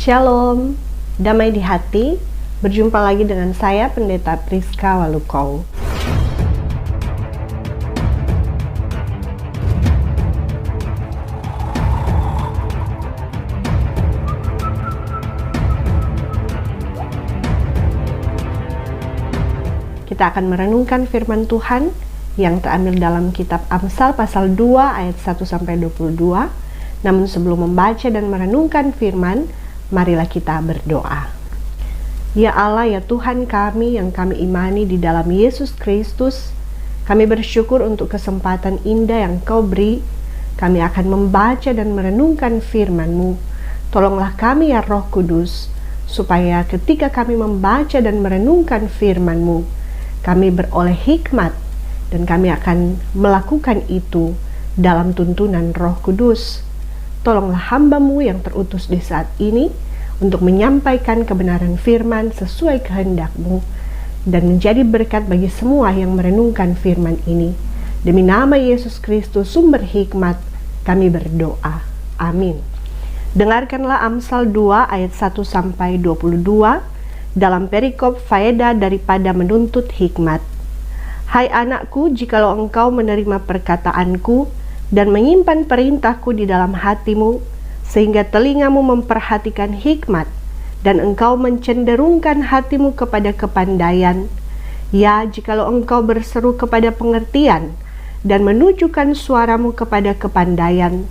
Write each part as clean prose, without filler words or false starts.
Shalom, damai di hati. Berjumpa lagi dengan saya, Pendeta Priska Walukong. Kita akan merenungkan firman Tuhan yang terambil dalam kitab Amsal pasal 2 ayat 1-22. Namun sebelum membaca dan merenungkan firman, marilah kita berdoa. Ya Allah, ya Tuhan kami yang kami imani di dalam Yesus Kristus, kami bersyukur untuk kesempatan indah yang Kau beri. Kami akan membaca dan merenungkan firman-Mu. Tolonglah kami ya Roh Kudus, supaya ketika kami membaca dan merenungkan firman-Mu, kami beroleh hikmat dan kami akan melakukan itu dalam tuntunan Roh Kudus. Tolonglah hamba-Mu yang terutus di saat ini untuk menyampaikan kebenaran firman sesuai kehendak-Mu dan menjadi berkat bagi semua yang merenungkan firman ini. Demi nama Yesus Kristus, sumber hikmat, kami berdoa. Amin. Dengarkanlah Amsal 2 ayat 1-22 dalam perikop faedah daripada menuntut hikmat. Hai anakku, jikalau engkau menerima perkataanku dan menyimpan perintahku di dalam hatimu, sehingga telingamu memperhatikan hikmat, dan engkau mencenderungkan hatimu kepada kepandaian. Ya, jikalau engkau berseru kepada pengertian, dan menunjukkan suaramu kepada kepandaian,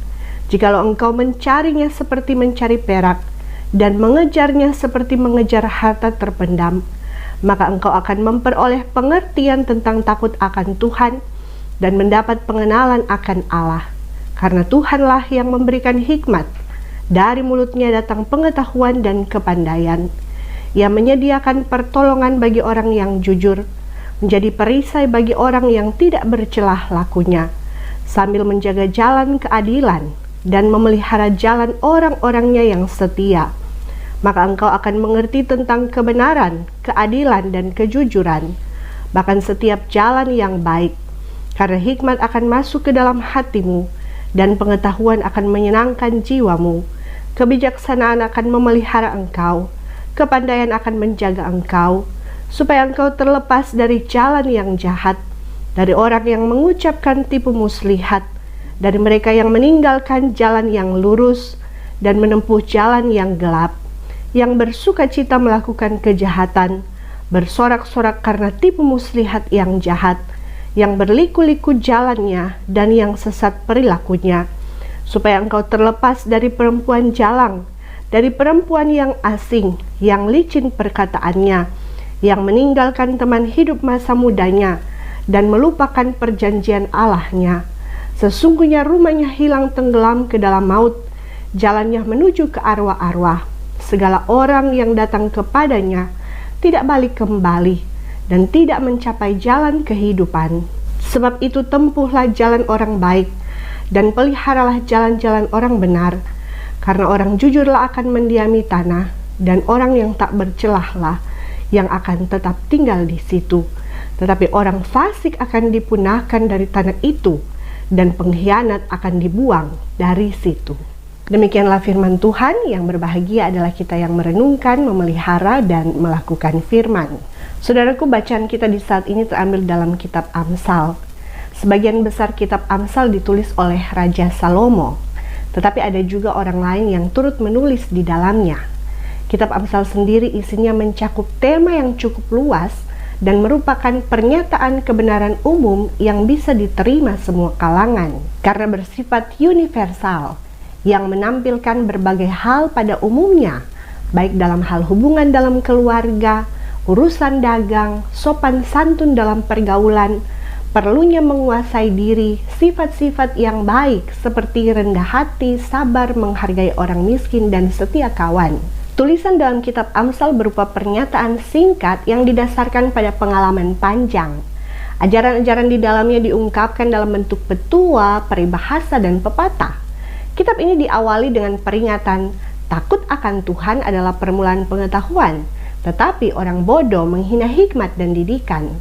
jikalau engkau mencarinya seperti mencari perak, dan mengejarnya seperti mengejar harta terpendam, maka engkau akan memperoleh pengertian tentang takut akan Tuhan, dan mendapat pengenalan akan Allah. Karena Tuhanlah yang memberikan hikmat, dari mulutnya datang pengetahuan dan kepandaian. Ia menyediakan pertolongan bagi orang yang jujur, menjadi perisai bagi orang yang tidak bercelah lakunya, sambil menjaga jalan keadilan dan memelihara jalan orang-orangnya yang setia. Maka engkau akan mengerti tentang kebenaran, keadilan, dan kejujuran, bahkan setiap jalan yang baik. Karena hikmat akan masuk ke dalam hatimu, dan pengetahuan akan menyenangkan jiwamu. Kebijaksanaan akan memelihara engkau, kepandaian akan menjaga engkau, supaya engkau terlepas dari jalan yang jahat, dari orang yang mengucapkan tipu muslihat, dari mereka yang meninggalkan jalan yang lurus, dan menempuh jalan yang gelap, yang bersuka cita melakukan kejahatan, bersorak-sorak karena tipu muslihat yang jahat, yang berliku-liku jalannya dan yang sesat perilakunya, supaya engkau terlepas dari perempuan jalang, dari perempuan yang asing, yang licin perkataannya, yang meninggalkan teman hidup masa mudanya, dan melupakan perjanjian Allahnya. Sesungguhnya rumahnya hilang tenggelam ke dalam maut, jalannya menuju ke arwah-arwah. Segala orang yang datang kepadanya tidak balik kembali, dan tidak mencapai jalan kehidupan. Sebab itu tempuhlah jalan orang baik, dan peliharalah jalan-jalan orang benar, karena orang jujurlah akan mendiami tanah, dan orang yang tak bercelahlah yang akan tetap tinggal di situ. Tetapi orang fasik akan dipunahkan dari tanah itu, dan pengkhianat akan dibuang dari situ. Demikianlah firman Tuhan. Yang berbahagia adalah kita yang merenungkan, memelihara, dan melakukan firman. Saudaraku, bacaan kita di saat ini terambil dalam kitab Amsal. Sebagian besar kitab Amsal ditulis oleh Raja Salomo, tetapi ada juga orang lain yang turut menulis di dalamnya. Kitab Amsal sendiri isinya mencakup tema yang cukup luas dan merupakan pernyataan kebenaran umum yang bisa diterima semua kalangan, karena bersifat universal, yang menampilkan berbagai hal pada umumnya, baik dalam hal hubungan dalam keluarga, urusan dagang, sopan santun dalam pergaulan, perlunya menguasai diri, sifat-sifat yang baik seperti rendah hati, sabar, menghargai orang miskin, dan setia kawan. Tulisan dalam kitab Amsal berupa pernyataan singkat yang didasarkan pada pengalaman panjang. Ajaran-ajaran di dalamnya diungkapkan dalam bentuk petua, peribahasa, dan pepatah. Kitab ini diawali dengan peringatan, takut akan Tuhan adalah permulaan pengetahuan, tetapi orang bodoh menghina hikmat dan didikan.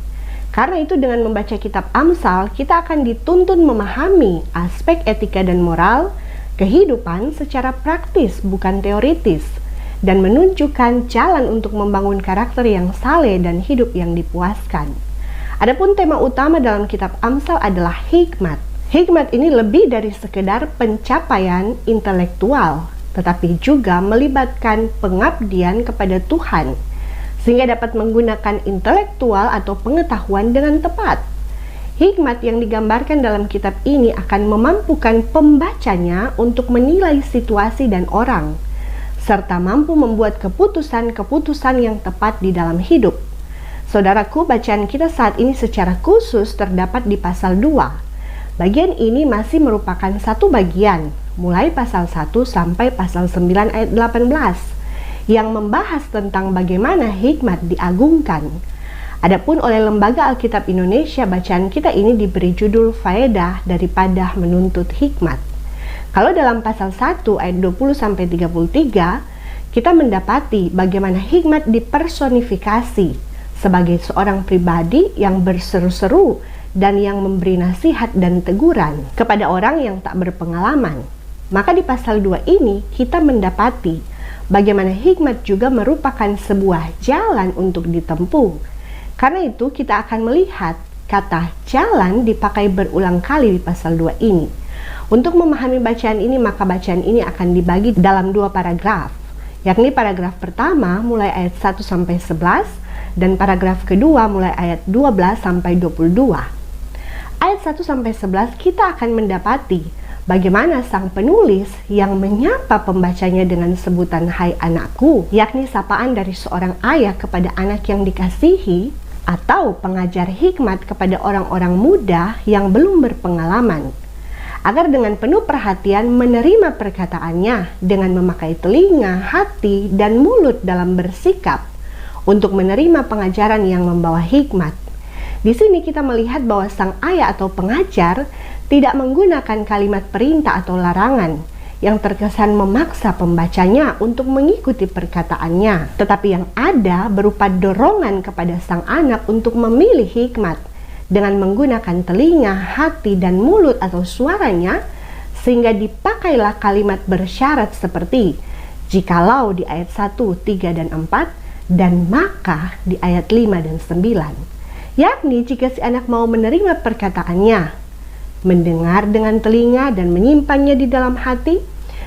Karena itu dengan membaca kitab Amsal, kita akan dituntun memahami aspek etika dan moral kehidupan secara praktis, bukan teoritis. dan menunjukkan jalan untuk membangun karakter yang saleh dan hidup yang dipuaskan. Adapun tema utama dalam kitab Amsal adalah hikmat. Hikmat ini lebih dari sekedar pencapaian intelektual, tetapi juga melibatkan pengabdian kepada Tuhan, sehingga dapat menggunakan intelektual atau pengetahuan dengan tepat. Hikmat yang digambarkan dalam kitab ini akan memampukan pembacanya untuk menilai situasi dan orang, serta mampu membuat keputusan-keputusan yang tepat di dalam hidup. Saudaraku, bacaan kita saat ini secara khusus terdapat di pasal 2. Bagian ini masih merupakan satu bagian, mulai pasal 1 sampai pasal 9 ayat 18, yang membahas tentang bagaimana hikmat diagungkan. Adapun oleh Lembaga Alkitab Indonesia, bacaan kita ini diberi judul faedah daripada menuntut hikmat. Kalau dalam pasal 1 ayat 20 sampai 33, kita mendapati bagaimana hikmat dipersonifikasi sebagai seorang pribadi yang berseru-seru dan yang memberi nasihat dan teguran kepada orang yang tak berpengalaman. Maka di pasal 2 ini kita mendapati bagaimana hikmat juga merupakan sebuah jalan untuk ditempuh. Karena itu kita akan melihat kata jalan dipakai berulang kali di pasal 2 ini. Untuk memahami bacaan ini, maka bacaan ini akan dibagi dalam 2 paragraf, yakni paragraf pertama mulai ayat 1 sampai 11 dan paragraf kedua mulai ayat 12 sampai 22. Ayat 1 sampai 11 kita akan mendapati bagaimana sang penulis yang menyapa pembacanya dengan sebutan "Hai anakku", yakni sapaan dari seorang ayah kepada anak yang dikasihi, atau pengajar hikmat kepada orang-orang muda yang belum berpengalaman, agar dengan penuh perhatian menerima perkataannya dengan memakai telinga, hati, dan mulut dalam bersikap untuk menerima pengajaran yang membawa hikmat. Di sini kita melihat bahwa sang ayah atau pengajar tidak menggunakan kalimat perintah atau larangan yang terkesan memaksa pembacanya untuk mengikuti perkataannya, tetapi yang ada berupa dorongan kepada sang anak untuk memilih hikmat dengan menggunakan telinga, hati, dan mulut atau suaranya, sehingga dipakailah kalimat bersyarat seperti jikalau di ayat 1, 3, dan 4, dan maka di ayat 5 dan 9. Yakni jika si anak mau menerima perkataannya, mendengar dengan telinga dan menyimpannya di dalam hati,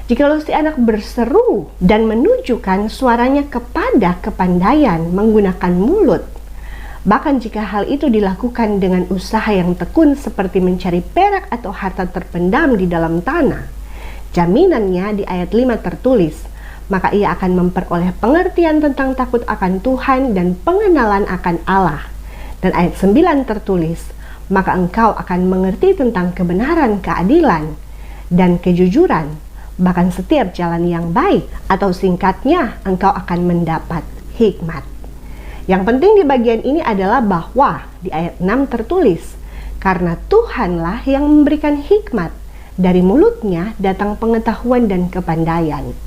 jikalau si anak berseru dan menunjukkan suaranya kepada kepandaian menggunakan mulut, bahkan jika hal itu dilakukan dengan usaha yang tekun seperti mencari perak atau harta terpendam di dalam tanah, jaminannya di ayat 5 tertulis, maka ia akan memperoleh pengertian tentang takut akan Tuhan dan pengenalan akan Allah. Dan ayat 9 tertulis, maka engkau akan mengerti tentang kebenaran, keadilan, dan kejujuran, bahkan setiap jalan yang baik, atau singkatnya, engkau akan mendapat hikmat. Yang penting di bagian ini adalah bahwa di ayat 6 tertulis, karena Tuhanlah yang memberikan hikmat, dari mulutnya datang pengetahuan dan kepandaian.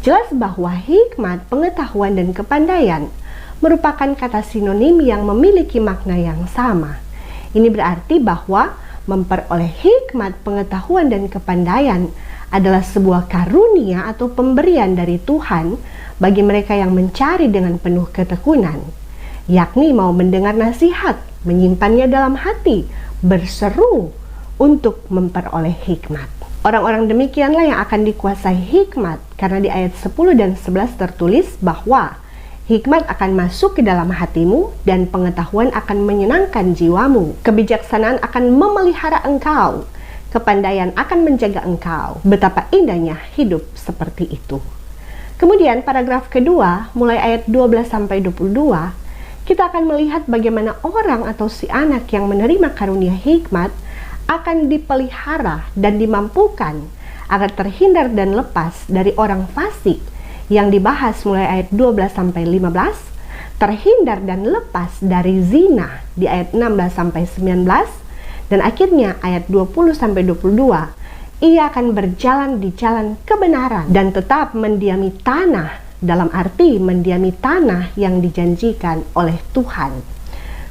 Jelas bahwa hikmat, pengetahuan, dan kepandaian merupakan kata sinonim yang memiliki makna yang sama. Ini berarti bahwa memperoleh hikmat, pengetahuan, dan kepandaian adalah sebuah karunia atau pemberian dari Tuhan bagi mereka yang mencari dengan penuh ketekunan, yakni mau mendengar nasihat, menyimpannya dalam hati, berseru untuk memperoleh hikmat. Orang-orang demikianlah yang akan dikuasai hikmat, karena di ayat 10 dan 11 tertulis bahwa hikmat akan masuk ke dalam hatimu dan pengetahuan akan menyenangkan jiwamu. Kebijaksanaan akan memelihara engkau, kepandaian akan menjaga engkau. Betapa indahnya hidup seperti itu. Kemudian paragraf kedua, mulai ayat 12 sampai 22, kita akan melihat bagaimana orang atau si anak yang menerima karunia hikmat akan dipelihara dan dimampukan agar terhindar dan lepas dari orang fasik yang dibahas mulai ayat 12 sampai 15, terhindar dan lepas dari zina di ayat 16 sampai 19, dan akhirnya ayat 20 sampai 22, ia akan berjalan di jalan kebenaran dan tetap mendiami tanah, dalam arti mendiami tanah yang dijanjikan oleh Tuhan.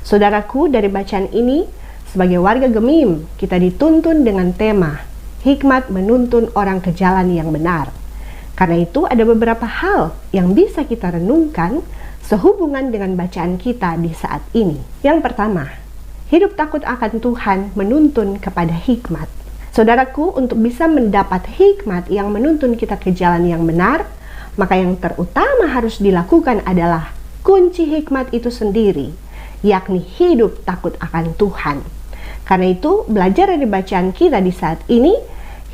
Saudaraku, dari bacaan ini, sebagai warga Gemim, kita dituntun dengan tema hikmat menuntun orang ke jalan yang benar. Karena itu ada beberapa hal yang bisa kita renungkan sehubungan dengan bacaan kita di saat ini. Yang pertama, hidup takut akan Tuhan menuntun kepada hikmat. Saudaraku, untuk bisa mendapat hikmat yang menuntun kita ke jalan yang benar, maka yang terutama harus dilakukan adalah kunci hikmat itu sendiri, yakni hidup takut akan Tuhan. Karena itu, belajar dari bacaan kita di saat ini,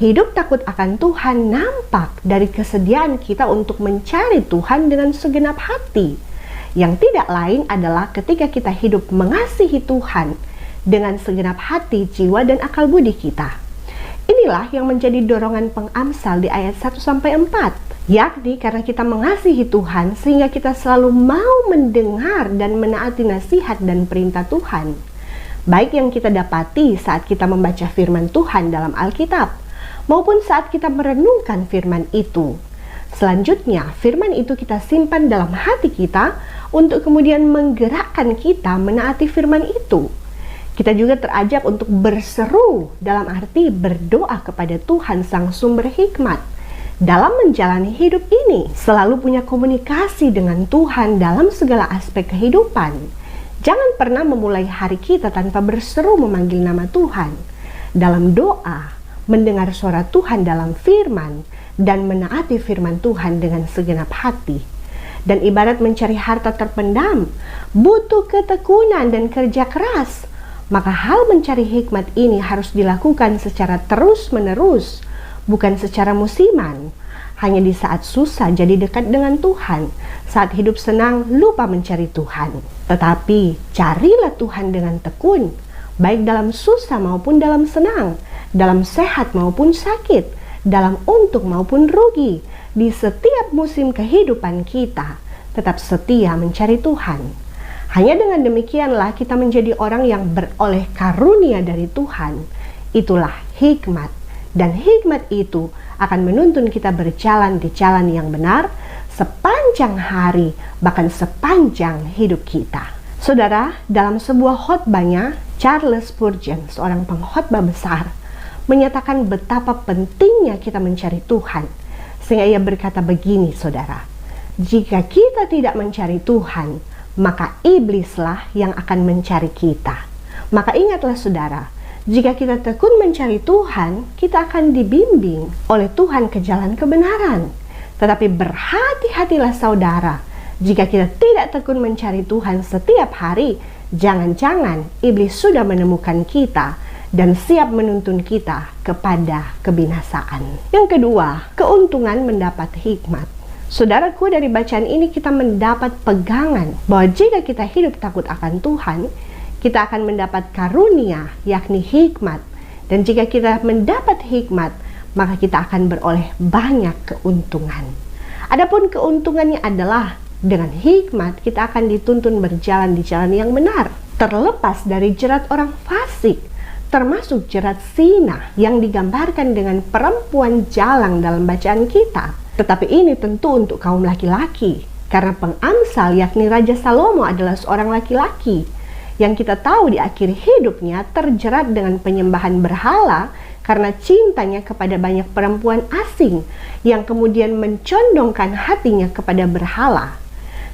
hidup takut akan Tuhan nampak dari kesediaan kita untuk mencari Tuhan dengan segenap hati. Yang tidak lain adalah ketika kita hidup mengasihi Tuhan dengan segenap hati, jiwa, dan akal budi kita. Inilah yang menjadi dorongan pengamsal di ayat 1-4, yakni karena kita mengasihi Tuhan sehingga kita selalu mau mendengar dan menaati nasihat dan perintah Tuhan. Baik yang kita dapati saat kita membaca firman Tuhan dalam Alkitab, maupun saat kita merenungkan firman itu. Selanjutnya, firman itu kita simpan dalam hati kita untuk kemudian menggerakkan kita menaati firman itu. Kita juga terajak untuk berseru, dalam arti berdoa kepada Tuhan Sang Sumber Hikmat. Dalam menjalani hidup ini, selalu punya komunikasi dengan Tuhan dalam segala aspek kehidupan. Jangan pernah memulai hari kita tanpa berseru memanggil nama Tuhan. Dalam doa, mendengar suara Tuhan dalam firman, dan menaati firman Tuhan dengan segenap hati. Dan ibarat mencari harta terpendam, butuh ketekunan dan kerja keras. Maka hal mencari hikmat ini harus dilakukan secara terus-menerus, bukan secara musiman. Hanya di saat susah jadi dekat dengan Tuhan, saat hidup senang lupa mencari Tuhan. Tetapi carilah Tuhan dengan tekun, baik dalam susah maupun dalam senang, dalam sehat maupun sakit, dalam untung maupun rugi, di setiap musim kehidupan kita, tetap setia mencari Tuhan. Hanya dengan demikianlah kita menjadi orang yang beroleh karunia dari Tuhan. Itulah hikmat, dan hikmat itu akan menuntun kita berjalan di jalan yang benar sepanjang hari, bahkan sepanjang hidup kita. Saudara, dalam sebuah khotbahnya, Charles Spurgeon, seorang pengkhotbah besar, menyatakan betapa pentingnya kita mencari Tuhan. Sehingga ia berkata begini, saudara, jika kita tidak mencari Tuhan, maka iblislah yang akan mencari kita. Maka ingatlah saudara, jika kita tekun mencari Tuhan, kita akan dibimbing oleh Tuhan ke jalan kebenaran. Tetapi berhati-hatilah saudara, jika kita tidak tekun mencari Tuhan setiap hari, jangan-jangan iblis sudah menemukan kita dan siap menuntun kita kepada kebinasaan. Yang kedua, keuntungan mendapat hikmat. Saudaraku, dari bacaan ini kita mendapat pegangan bahwa jika kita hidup takut akan Tuhan, kita akan mendapat karunia, yakni hikmat. Dan jika kita mendapat hikmat, maka kita akan beroleh banyak keuntungan. Adapun keuntungannya adalah dengan hikmat kita akan dituntun berjalan di jalan yang benar, terlepas dari jerat orang fasik, termasuk jerat zina yang digambarkan dengan perempuan jalang dalam bacaan kita. Tetapi ini tentu untuk kaum laki-laki, karena pengamsal yakni Raja Salomo adalah seorang laki-laki yang kita tahu di akhir hidupnya terjerat dengan penyembahan berhala karena cintanya kepada banyak perempuan asing yang kemudian mencondongkan hatinya kepada berhala.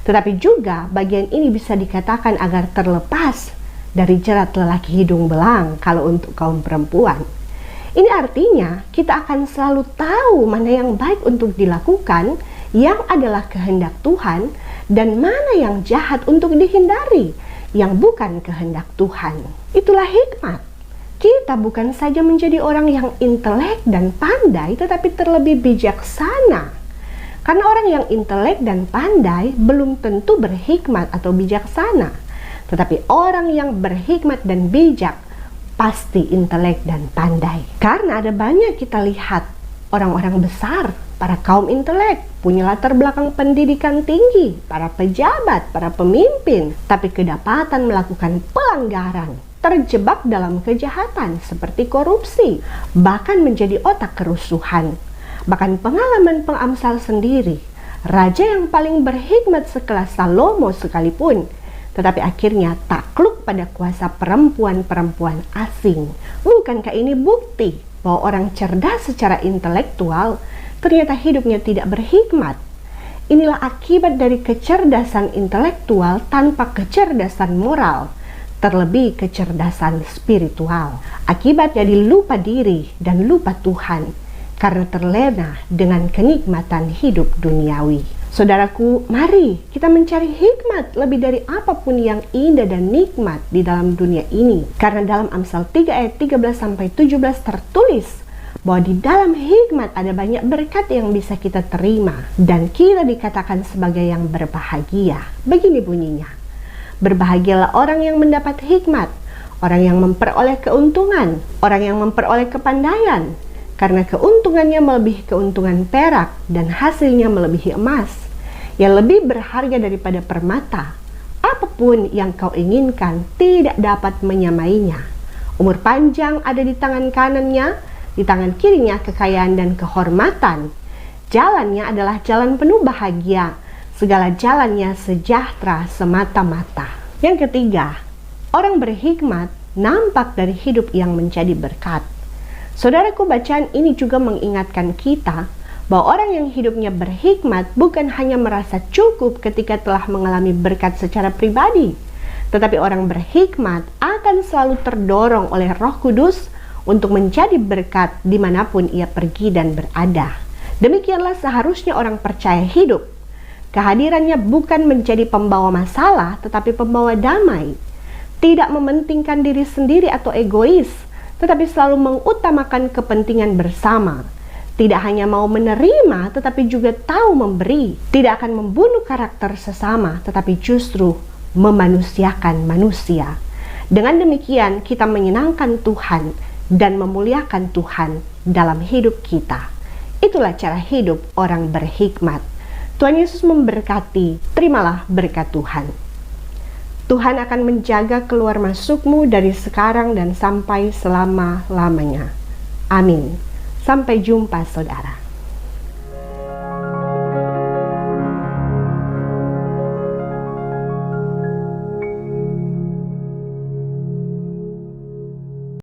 Tetapi juga bagian ini bisa dikatakan agar terlepas dari jerat lelaki hidung belang kalau untuk kaum perempuan. Ini artinya kita akan selalu tahu mana yang baik untuk dilakukan, yang adalah kehendak Tuhan, dan mana yang jahat untuk dihindari, yang bukan kehendak Tuhan. Itulah hikmat. Kita bukan saja menjadi orang yang intelek dan pandai, tetapi terlebih bijaksana. Karena orang yang intelek dan pandai belum tentu berhikmat atau bijaksana. Tetapi orang yang berhikmat dan bijak pasti intelek dan pandai. Karena ada banyak kita lihat orang-orang besar, para kaum intelek, punya latar belakang pendidikan tinggi, para pejabat, para pemimpin, tapi kedapatan melakukan pelanggaran, terjebak dalam kejahatan seperti korupsi, bahkan menjadi otak kerusuhan. Bahkan pengalaman pengamsal sendiri, raja yang paling berhikmat sekelas Salomo sekalipun, tetapi akhirnya takluk pada kuasa perempuan-perempuan asing. Bukankah ini bukti bahwa orang cerdas secara intelektual ternyata hidupnya tidak berhikmat. Inilah akibat dari kecerdasan intelektual tanpa kecerdasan moral, terlebih kecerdasan spiritual. Akibatnya lupa diri dan lupa Tuhan, karena terlena dengan kenikmatan hidup duniawi. Saudaraku, mari kita mencari hikmat lebih dari apapun yang indah dan nikmat di dalam dunia ini. Karena dalam Amsal 3 ayat 13-17 tertulis bahwa di dalam hikmat ada banyak berkat yang bisa kita terima, dan kita dikatakan sebagai yang berbahagia. Begini bunyinya: berbahagialah orang yang mendapat hikmat, orang yang memperoleh keuntungan, orang yang memperoleh kepandaian, karena keuntungannya melebihi keuntungan perak dan hasilnya melebihi emas, yang lebih berharga daripada permata. Apapun yang kau inginkan tidak dapat menyamainya. Umur panjang ada di tangan kanannya, di tangan kirinya kekayaan dan kehormatan. Jalannya adalah jalan penuh bahagia, segala jalannya sejahtera semata-mata. Yang ketiga, orang berhikmat nampak dari hidup yang menjadi berkat. Saudaraku, bacaan ini juga mengingatkan kita bahwa orang yang hidupnya berhikmat bukan hanya merasa cukup ketika telah mengalami berkat secara pribadi, tetapi orang berhikmat akan selalu terdorong oleh Roh Kudus untuk menjadi berkat dimanapun ia pergi dan berada. Demikianlah seharusnya orang percaya hidup. Kehadirannya bukan menjadi pembawa masalah, tetapi pembawa damai. Tidak mementingkan diri sendiri atau egois, tetapi selalu mengutamakan kepentingan bersama. Tidak hanya mau menerima, tetapi juga tahu memberi. Tidak akan membunuh karakter sesama, tetapi justru memanusiakan manusia. Dengan demikian, kita menyenangkan Tuhan dan memuliakan Tuhan dalam hidup kita. Itulah cara hidup orang berhikmat. Tuhan Yesus memberkati. Terimalah berkat Tuhan. Tuhan akan menjaga keluar masukmu dari sekarang dan sampai selama-lamanya. Amin. Sampai jumpa, saudara.